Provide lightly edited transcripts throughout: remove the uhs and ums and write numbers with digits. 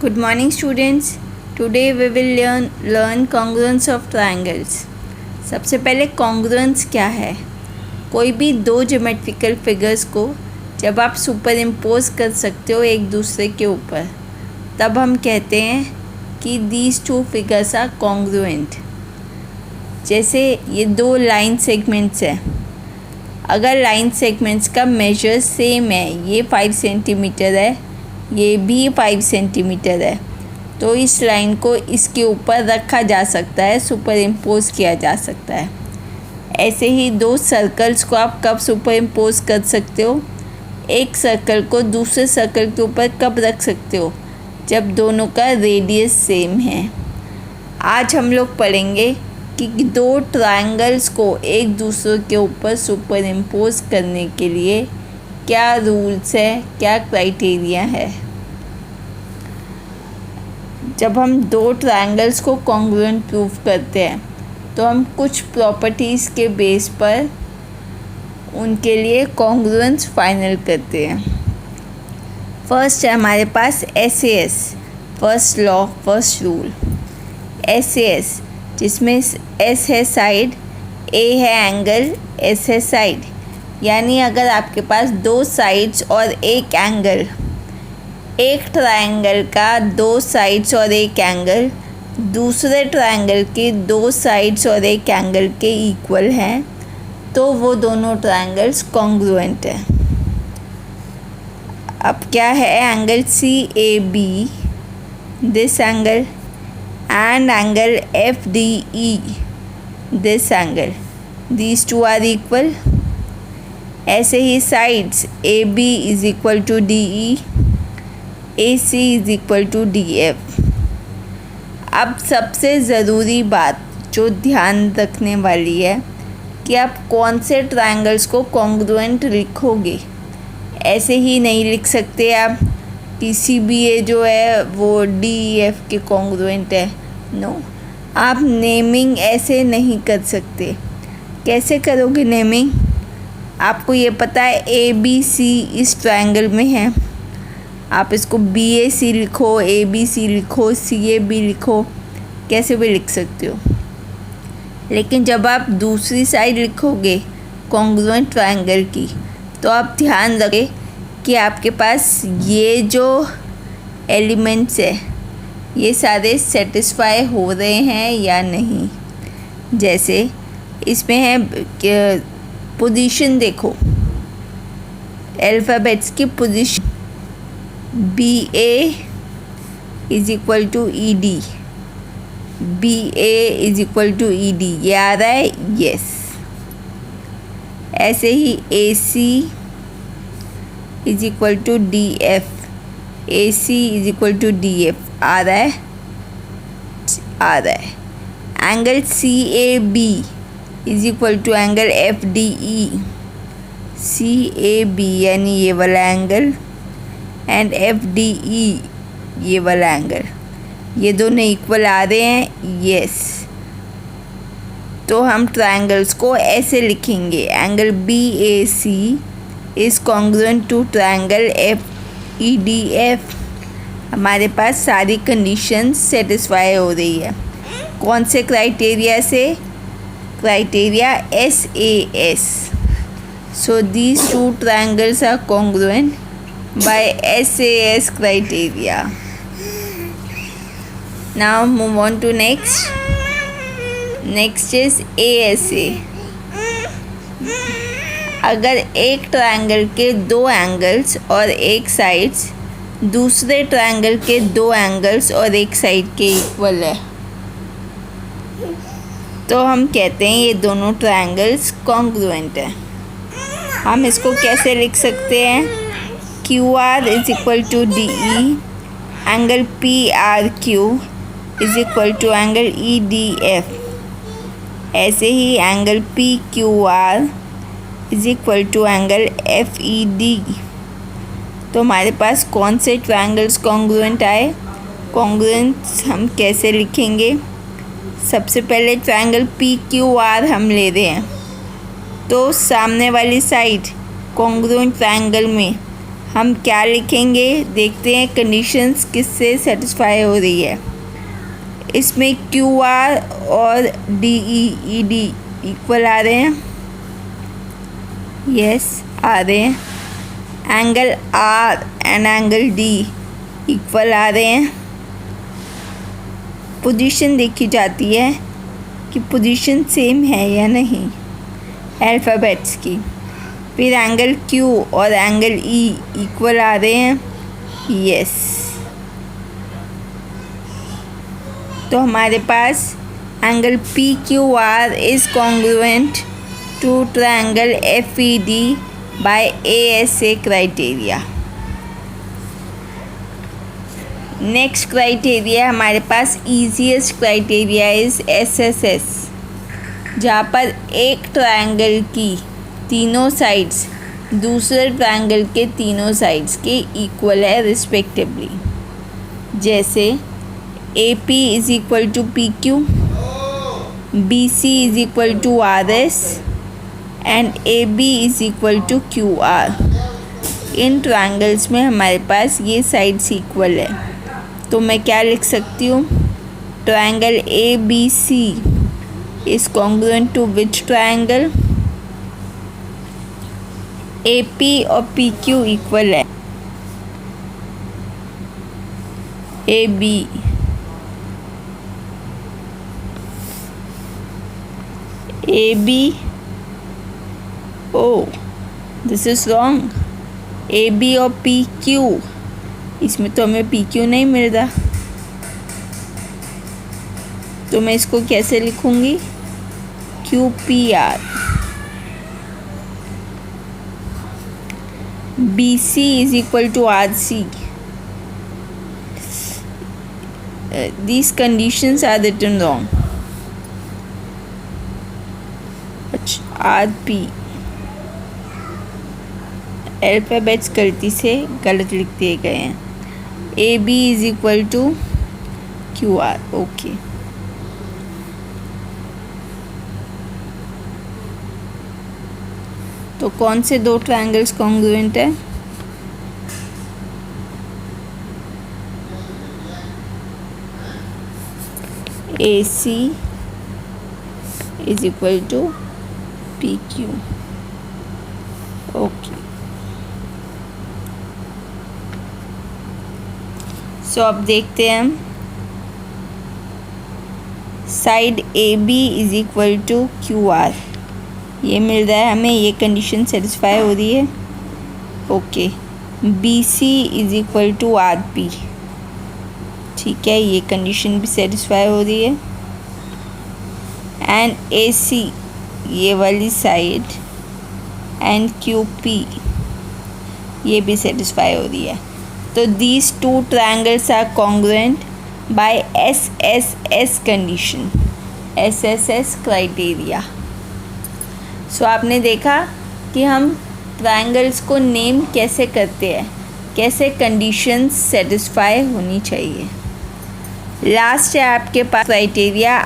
Good morning students. Today we will learn congruence of triangles. सबसे पहले congruence क्या है? कोई भी दो ज्योमेट्रिकल फिगर्स को जब आप सुपर इम्पोज कर सकते हो एक दूसरे के ऊपर, तब हम कहते हैं कि these two figures are congruent. जैसे ये दो लाइन सेगमेंट्स हैं, अगर लाइन सेगमेंट्स का मेजर सेम है, ये 5 सेंटीमीटर है, ये भी 5 सेंटीमीटर है, तो इस लाइन को इसके ऊपर रखा जा सकता है, सुपर इम्पोज किया जा सकता है। ऐसे ही दो सर्कल्स को आप कब सुपर इम्पोज कर सकते हो? एक सर्कल को दूसरे सर्कल के ऊपर कब रख सकते हो? जब दोनों का रेडियस सेम है। आज हम लोग पढ़ेंगे कि दो ट्रायंगल्स को एक दूसरे के ऊपर सुपर इम्पोज करने के लिए क्या रूल्स है, क्या क्राइटेरिया है। जब हम दो ट्रायंगल्स को कॉन्ग्रुएंट प्रूव करते हैं तो हम कुछ प्रॉपर्टीज़ के बेस पर उनके लिए कॉन्ग्रुएंस फाइनल करते हैं। फर्स्ट है हमारे पास SAS, first law, first rule. SAS जिसमें S है साइड, A है एंगल, S है साइड। यानी अगर आपके पास दो साइड्स और एक एंगल, एक ट्रायंगल का दो साइड्स और एक एंगल दूसरे ट्रायंगल के दो साइड्स और एक एंगल के इक्वल हैं, तो वो दोनों ट्रायंगल्स कॉन्ग्रुएंट हैं। अब क्या है? Angle CAB, this angle, and angle FDE, this angle, these two are equal। ऐसे ही sides AB is equal to DE, AC is equal to DF। अब सबसे ज़रूरी बात जो ध्यान रखने वाली है कि आप कौन से ट्रायंगल्स को कॉन्ग्रुएंट लिखोगे। ऐसे ही नहीं लिख सकते आप कि CBA जो है वो DEF के कॉन्ग्रुएंट है। नो, आप नेमिंग ऐसे नहीं कर सकते। कैसे करोगे नेमिंग? आपको ये पता है ABC इस ट्रायंगल में है, आप इसको BAC लिखो, ABC लिखो, CAB लिखो, कैसे भी लिख सकते हो। लेकिन जब आप दूसरी साइड लिखोगे कॉन्ग्रुएंट ट्रायंगल की, तो आप ध्यान रखें कि आपके पास ये जो एलिमेंट्स है ये सारे सेटिस्फाई हो रहे हैं या नहीं। जैसे इसमें है पोजीशन, देखो अल्फ़ाबेट्स की position, BA is equal to ED, BA is equal to ED, ये आ रहा है, यस। ऐसे ही AC is equal to DF, AC is equal to DF आ रहा है, आ रहा है। Angle CAB is equal to angle FDE, CAB यानी ये वाला एंगल एंड FDE ये वाला एंगल, ये दोनों इक्वल आ रहे हैं, यस। तो हम ट्रायंगल्स को ऐसे लिखेंगे, angle BAC is congruent to triangle FEDF। हमारे पास सारी कंडीशंस सेटिस्फाई हो रही है। कौन से क्राइटेरिया से? Criteria SAS। So these two triangles are congruent by SAS criteria. Now move on to next. Next is ASA. अगर एक ट्रायंगल के दो एंगल्स और एक साइड्स दूसरे ट्रायंगल के दो एंगल्स और एक साइड के इक्वल है, तो हम कहते हैं ये दोनों ट्रायंगल्स कॉन्ग्रुएंट हैं। हम इसको कैसे लिख सकते हैं? QR is equal to DE, angle PRQ is equal to angle EDF। ऐसे ही angle PQR is equal to angle FED। तो हमारे पास कौन से ट्रायंगल्स कॉन्ग्रुएंट आए? कॉन्ग्रुएंस हम कैसे लिखेंगे? सबसे पहले ट्रायंगल PQR हम ले रहे हैं, तो सामने वाली साइड कॉन्ग्रुएंट ट्रायंगल में हम क्या लिखेंगे, देखते हैं कंडीशंस किससे सेटिस्फाई हो रही है। इसमें क्यू आर और डी ई डी इक्वल आ रहे हैं, यस आ रहे हैं। Angle R and angle D equal आ रहे हैं। पोजीशन देखी जाती है कि पोजीशन सेम है या नहीं अल्फ़ाबेट्स की। फिर एंगल क्यू और एंगल ई इक्वल आ रहे हैं, यस। तो हमारे पास angle P Q R is congruent to triangle F E D by ASA criteria. Next criteria हमारे पास ईजीएस्ट क्राइटेरिया इज़ SSS, जहाँ पर एक ट्रायंगल की तीनों साइड्स दूसरे ट्रायंगल के तीनों साइड्स के इक्वल है रिस्पेक्टिवली। जैसे AP is equal to PQ, BC is equal to RS and AB is equal to QR। इन ट्रायंगल्स में हमारे पास ये साइड्स इक्वल है, तो मैं क्या लिख सकती हूँ, triangle ABC is congruent to which triangle, AP और PQ इक्वल है, AB oh this is wrong, AB और PQ, इसमें तो हमें PQ नहीं मिल रहा, तो मैं इसको कैसे लिखूँगी, QPR। BC is equal to RC. These conditions are written wrong. RP alphabets गलती से गलत लिख दिए गए हैं। AB is equal to QR, okay. तो कौन से दो ट्रायंगल्स कॉन्ग्रुएंट है, AC is equal to PQ, okay. So अब देखते हैं हम, side AB is equal to QR, ये मिल रहा है हमें, ये कंडीशन सेटिस्फाई हो रही है, okay. BC is equal to RP, ठीक है, ये कंडीशन भी सेटिस्फाई हो रही है। एंड AC ये वाली साइड एंड QP ये भी सेटिस्फाई हो रही है। तो these two triangles are congruent by SSS condition, SSS criteria. So आपने देखा कि हम ट्रायंगल्स को नेम कैसे करते हैं, कैसे कंडीशंस सेटिस्फाई होनी चाहिए। लास्ट है आपके पास क्राइटेरिया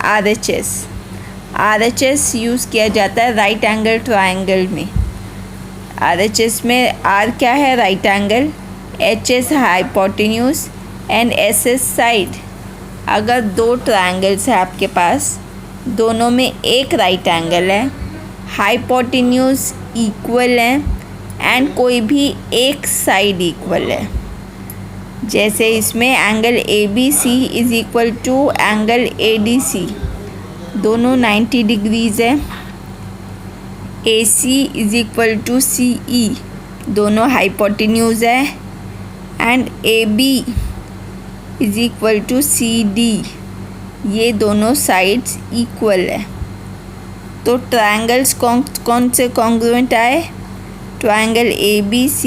RHS यूज़ किया जाता है राइट एंगल ट्रायंगल में। RHS में R क्या है, right angle, HS hypotenuse and SS side. अगर दो ट्रायंगल्स है आपके पास, दोनों में एक राइट एंगल है, हाइपोटेन्यूज इक्वल है एंड कोई भी एक साइड इक्वल है, जैसे इसमें angle ABC is equal to angle ADC, दोनों 90 डिग्रीज़ है। AC is equal to CE, दोनों हाइपोटेन्यूज है। And AB is equal to CD, ये दोनों साइड्स इक्वल है। तो ट्रायंगल्स कौन से कॉन्ग्रुएंट आए, triangle ABC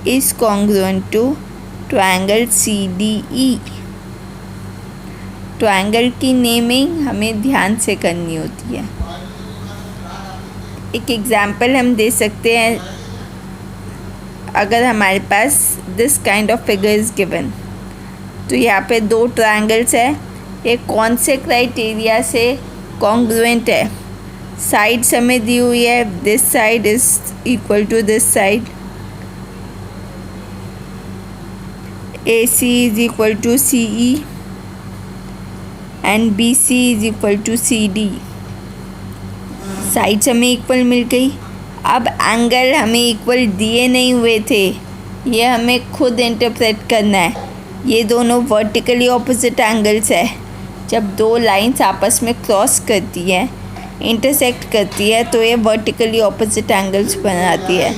is congruent to triangle CDE। Triangle की नेमिंग हमें ध्यान से करनी होती है। एक एग्जांपल हम दे सकते हैं, अगर हमारे पास this kind of figure is given, तो यहाँ पे दो ट्रायंगल्स है, ये कौन से क्राइटेरिया से कॉन्ग्रुएंट है, साइड्स हमें दी हुई है, this side is equal to this side AC is equal to CE and BC is equal to CD. Sides हमें इक्वल मिल गई। अब एंगल हमें इक्वल दिए नहीं हुए थे, ये हमें खुद इंटरप्रेट करना है। ये दोनों वर्टिकली ऑपोजिट एंगल्स है। जब दो लाइंस आपस में क्रॉस करती हैं, इंटरसेक्ट करती है, तो ये वर्टिकली ऑपोजिट एंगल्स बनाती है।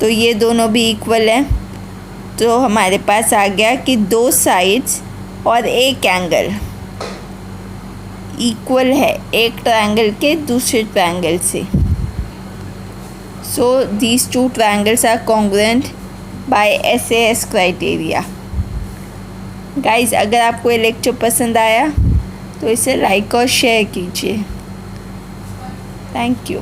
तो ये दोनों भी इक्वल हैं। तो हमारे पास आ गया कि दो साइड्स और एक एंगल इक्वल है एक ट्रायंगल के दूसरे ट्रायंगल से। So these two triangles are congruent by SAS criteria. Guys, अगर आपको ये लेक्चर पसंद आया तो इसे लाइक और शेयर कीजिए। Thank you.